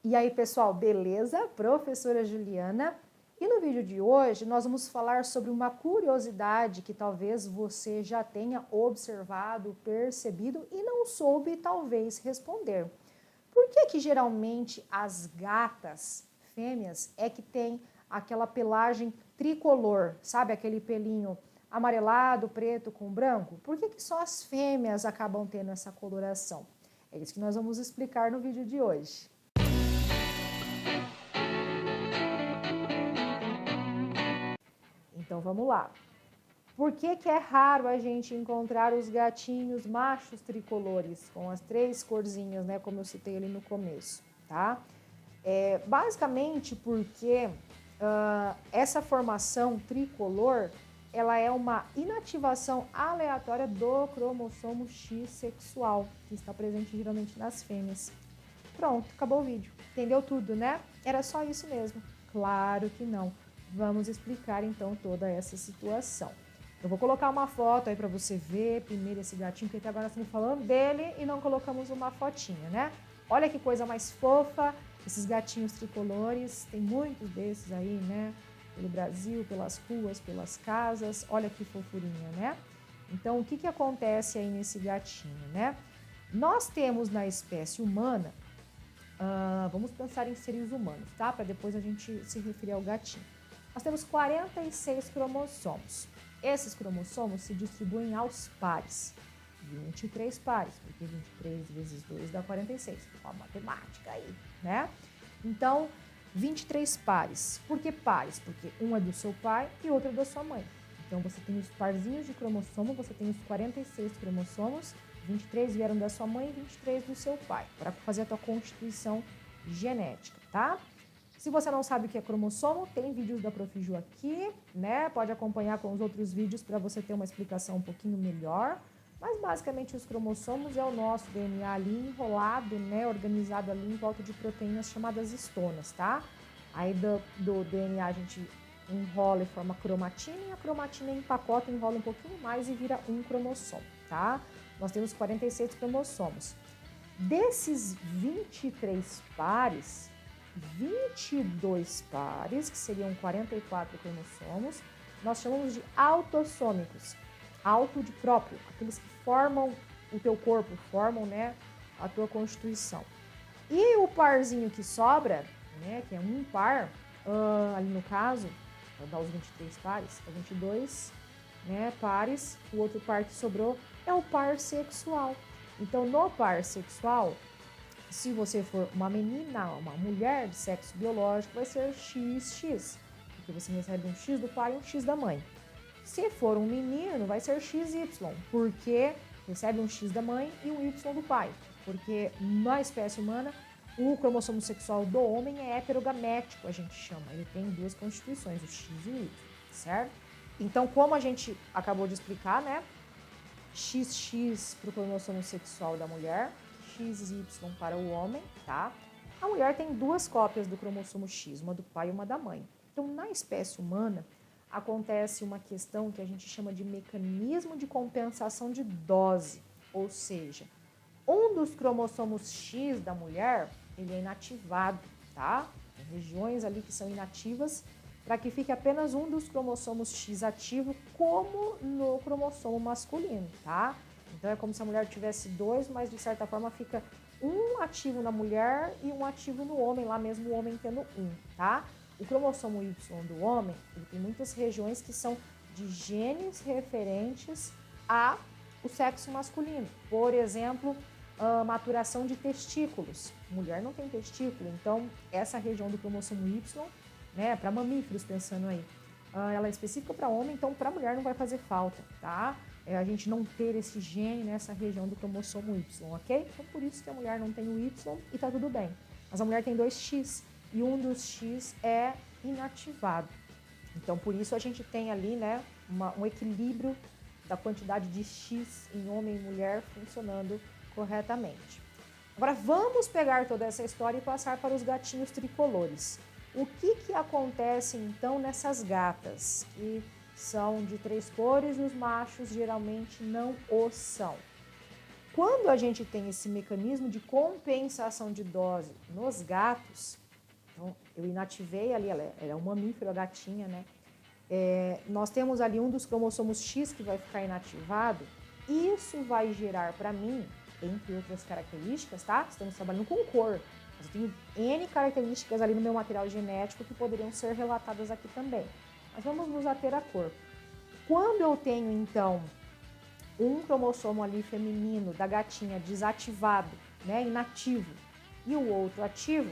E aí, pessoal, beleza? Professora Juliana. E no vídeo de hoje nós vamos falar sobre uma curiosidade que talvez você já tenha observado, percebido e não soube talvez responder. Por que que geralmente as gatas fêmeas é que tem aquela pelagem tricolor, sabe, aquele pelinho amarelado, preto com branco? Por que que só as fêmeas acabam tendo essa coloração? É isso que nós vamos explicar no vídeo de hoje. Então vamos lá. Por que que é raro a gente encontrar os gatinhos machos tricolores, com as três corzinhas, né, como eu citei ali no começo, tá? Basicamente porque essa formação tricolor, ela é uma inativação aleatória do cromossomo X sexual, que está presente geralmente nas fêmeas. Pronto, acabou o vídeo. Entendeu tudo, né? Era só isso mesmo? Claro que não. Vamos explicar então toda essa situação. Eu vou colocar uma foto aí para você ver primeiro esse gatinho, porque até agora nós estamos falando dele e não colocamos uma fotinha, né? Olha que coisa mais fofa, esses gatinhos tricolores, tem muitos desses aí, né? Pelo Brasil, pelas ruas, pelas casas, olha que fofurinha, né? Então, o que que acontece aí nesse gatinho, né? Nós temos na espécie humana, vamos pensar em seres humanos, tá? Para depois a gente se referir ao gatinho. Nós temos 46 cromossomos. Esses cromossomos se distribuem aos pares. 23 pares, porque 23 vezes 2 dá 46. Ó, a matemática aí, né? Então, 23 pares. Por que pares? Porque um é do seu pai e outro é da sua mãe. Então, você tem os parzinhos de cromossomo, você tem os 46 cromossomos, 23 vieram da sua mãe e 23 do seu pai, para fazer a tua constituição genética, tá? Se você não sabe o que é cromossomo, tem vídeos da Profiju aqui, né? Pode acompanhar com os outros vídeos para você ter uma explicação um pouquinho melhor. Mas basicamente os cromossomos é o nosso DNA ali enrolado, né? Organizado ali em volta de proteínas chamadas histonas, tá? Aí do DNA a gente enrola e forma cromatina e a cromatina empacota, enrola um pouquinho mais e vira um cromossomo, tá? Nós temos 46 cromossomos. Desses 23 pares, 22 pares, que seriam 44 cromossomos, nós chamamos de autossômicos. Auto de próprio, aqueles que formam o teu corpo, formam, né, a tua constituição. E o parzinho que sobra, né, que é um par, ali no caso, vou dar os 23 pares, é 22, né, pares, o outro par que sobrou é o par sexual. Então, no par sexual, se você for uma menina, uma mulher de sexo biológico, vai ser XX, porque você recebe um X do pai e um X da mãe. Se for um menino, vai ser XY, porque recebe um X da mãe e um Y do pai. Porque na espécie humana, o cromossomo sexual do homem é heterogamético, a gente chama. Ele tem duas constituições, o X e o Y, certo? Então, como a gente acabou de explicar, né? XX para o cromossomo sexual da mulher, XY para o homem, tá? A mulher tem duas cópias do cromossomo X, uma do pai e uma da mãe. Então, na espécie humana, acontece uma questão que a gente chama de mecanismo de compensação de dose, ou seja, um dos cromossomos X da mulher, ele é inativado, tá? Tem regiões ali que são inativas para que fique apenas um dos cromossomos X ativo, como no cromossomo masculino, tá? Então é como se a mulher tivesse dois, mas de certa forma fica um ativo na mulher e um ativo no homem, lá mesmo o homem tendo um, tá? O cromossomo Y do homem, ele tem muitas regiões que são de genes referentes ao sexo masculino. Por exemplo, a maturação de testículos. Mulher não tem testículo, então essa região do cromossomo Y, né, para mamíferos pensando aí, ela é específica para homem, então para mulher não vai fazer falta, tá? A gente não ter esse gene nessa região do cromossomo Y, ok? Então por isso que a mulher não tem o Y e tá tudo bem. Mas a mulher tem 2X e um dos X é inativado. Então por isso a gente tem ali, né, um equilíbrio da quantidade de X em homem e mulher funcionando corretamente. Agora vamos pegar toda essa história e passar para os gatinhos tricolores. O que acontece então nessas gatas que são de três cores e os machos geralmente não o são? Quando a gente tem esse mecanismo de compensação de dose nos gatos, então eu inativei ali, ela é um mamífero, a gatinha, né? Nós temos ali um dos cromossomos X que vai ficar inativado. Isso vai gerar para mim, entre outras características, tá? Estamos trabalhando com cor. Mas eu tenho N características ali no meu material genético que poderiam ser relatadas aqui também. Mas vamos nos ater à cor. Quando eu tenho, então, um cromossomo ali feminino da gatinha desativado, né, inativo, e o outro ativo,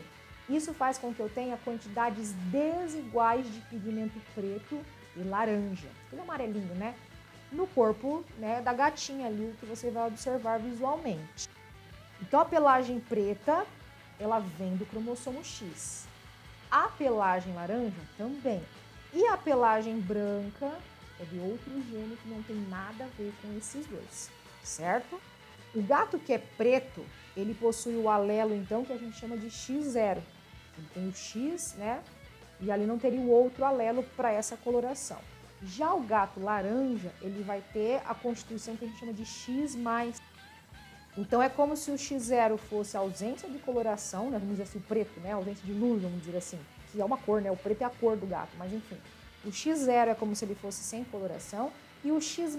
isso faz com que eu tenha quantidades desiguais de pigmento preto e laranja, aquele amarelinho, né, no corpo, né, da gatinha ali, que você vai observar visualmente. Então a pelagem preta, ela vem do cromossomo X. A pelagem laranja também. E a pelagem branca é de outro gene que não tem nada a ver com esses dois, certo? O gato que é preto, ele possui o alelo, então, que a gente chama de X0. Ele tem o X, né? E ali não teria o outro alelo para essa coloração. Já o gato laranja, ele vai ter a constituição que a gente chama de X+. Então é como se o X0 fosse a ausência de coloração, né? Vamos dizer assim, o preto, né? A ausência de luz, vamos dizer assim. Que é uma cor, né? O preto é a cor do gato, mas enfim. O X0 é como se ele fosse sem coloração e o X+,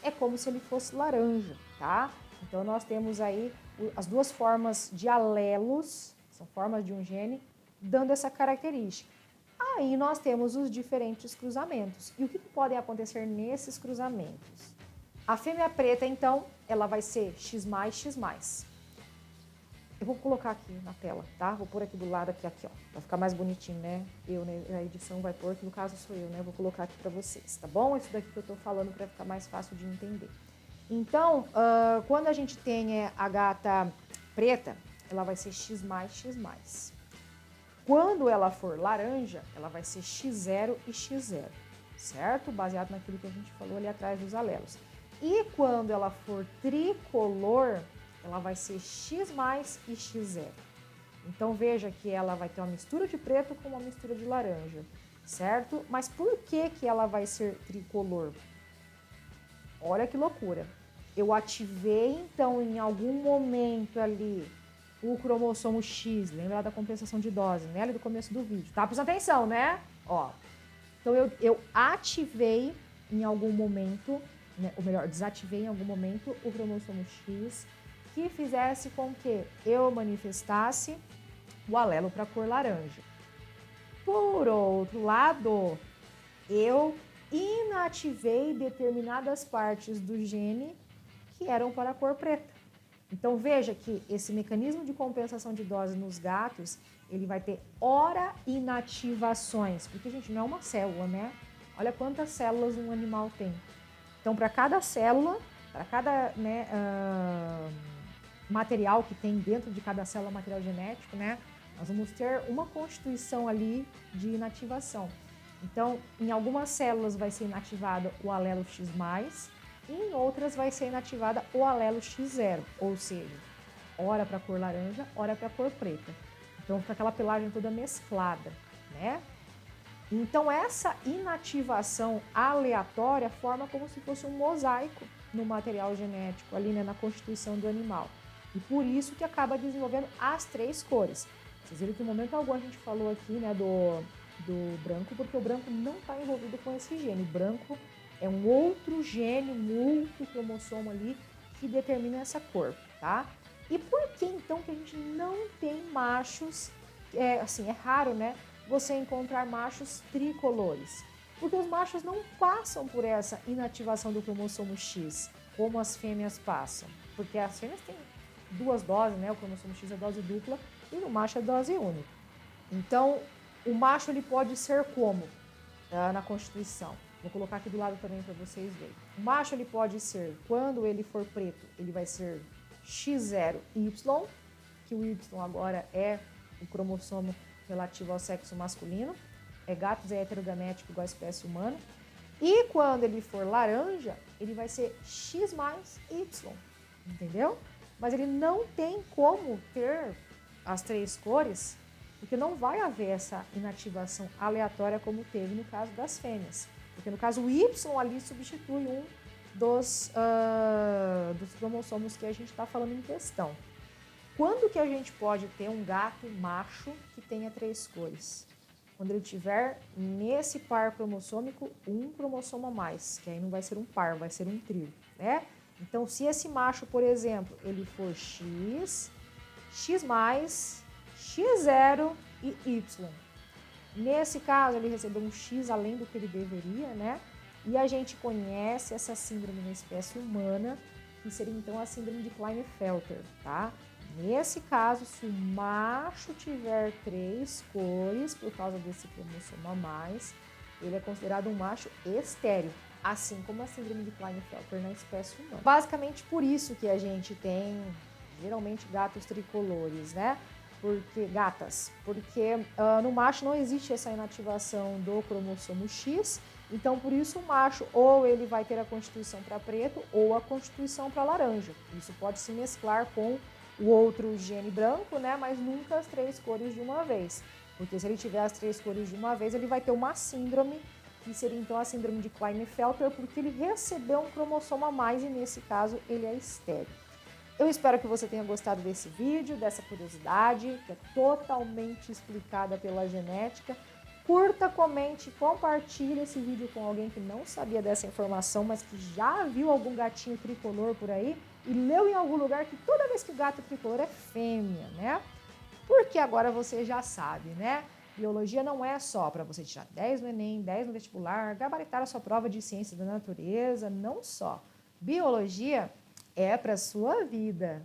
é como se ele fosse laranja, tá? Então nós temos aí as duas formas de alelos, são formas de um gene, dando essa característica. Aí nós temos os diferentes cruzamentos. E o que podem acontecer nesses cruzamentos? A fêmea preta, então, ela vai ser X+, X+. Eu vou colocar aqui na tela, tá? Vou pôr aqui do lado, aqui, ó. Vai ficar mais bonitinho, né? Né? A edição vai pôr, que no caso sou eu, né? Vou colocar aqui pra vocês, tá bom? Isso daqui que eu tô falando pra ficar mais fácil de entender. Então, quando a gente tem a gata preta, ela vai ser X+, X+. Quando ela for laranja, ela vai ser X0 e X0, certo? Baseado naquilo que a gente falou ali atrás dos alelos. E quando ela for tricolor, ela vai ser X+ e X0. Então veja que ela vai ter uma mistura de preto com uma mistura de laranja, certo? Mas por que ela vai ser tricolor? Olha que loucura. Eu ativei, então, em algum momento ali, o cromossomo X, lembra da compensação de dose, né? Ali do começo do vídeo. Tá prestando atenção, né? Ó. Então eu ativei em algum momento, né? Ou melhor, desativei em algum momento o cromossomo X, que fizesse com que eu manifestasse o alelo para a cor laranja. Por outro lado, eu inativei determinadas partes do gene que eram para a cor preta. Então veja que esse mecanismo de compensação de dose nos gatos, ele vai ter ora inativações, porque, gente, não é uma célula, né? Olha quantas células um animal tem. Então, para cada célula, para cada, né, material que tem dentro de cada célula, material genético, né? Nós vamos ter uma constituição ali de inativação. Então, em algumas células vai ser inativado o alelo X+, e em outras vai ser inativada o alelo X0, ou seja, ora para a cor laranja, ora para a cor preta. Então, fica aquela pelagem toda mesclada, né? Então, essa inativação aleatória forma como se fosse um mosaico no material genético, ali, né, na constituição do animal. E por isso que acaba desenvolvendo as três cores. Vocês viram que em momento algum a gente falou aqui, né, do branco, porque o branco não está envolvido com esse gene. O branco é um outro gene, um outro cromossomo ali que determina essa cor, tá? E por que então que a gente não tem machos, assim, é raro, né, você encontrar machos tricolores? Porque os machos não passam por essa inativação do cromossomo X, como as fêmeas passam. Porque as fêmeas têm duas doses, né? O cromossomo X é dose dupla e no macho é dose única. Então, o macho ele pode ser como? Na constituição. Vou colocar aqui do lado também para vocês verem. O macho ele pode ser, quando ele for preto, ele vai ser X0Y, que o Y agora é o cromossomo relativo ao sexo masculino. É gatos é heterogamético igual a espécie humana. E quando ele for laranja, ele vai ser X mais Y, entendeu? Mas ele não tem como ter as três cores, porque não vai haver essa inativação aleatória como teve no caso das fêmeas. Porque no caso o Y ali substitui um dos cromossomos que a gente está falando em questão. Quando que a gente pode ter um gato macho que tenha 3 cores? Quando ele tiver nesse par cromossômico um cromossomo a mais, que aí não vai ser um par, vai ser um trio, né? Então, se esse macho, por exemplo, ele for X, X+, X0 e Y. Nesse caso, ele recebeu um X além do que ele deveria, né? E a gente conhece essa síndrome na espécie humana, que seria então a síndrome de Klinefelter, tá? Nesse caso, se o macho tiver 3 cores, por causa desse cromossomo a mais, ele é considerado um macho estéril, assim como a síndrome de Klinefelter na espécie humana. Basicamente por isso que a gente tem, geralmente, gatos tricolores, né? Porque no macho não existe essa inativação do cromossomo X, então por isso o macho ou ele vai ter a constituição para preto ou a constituição para laranja. Isso pode se mesclar com o outro gene branco, né? Mas nunca as 3 cores de uma vez, porque se ele tiver as 3 cores de uma vez, ele vai ter uma síndrome, que seria então a síndrome de Klinefelter, porque ele recebeu um cromossomo a mais e nesse caso ele é estéril. Eu espero que você tenha gostado desse vídeo, dessa curiosidade, que é totalmente explicada pela genética. Curta, comente, compartilhe esse vídeo com alguém que não sabia dessa informação, mas que já viu algum gatinho tricolor por aí e leu em algum lugar que toda vez que o gato tricolor é fêmea, né? Porque agora você já sabe, né? Biologia não é só para você tirar 10 no Enem, 10 no vestibular, gabaritar a sua prova de ciência da natureza, não só. Biologia é para a sua vida.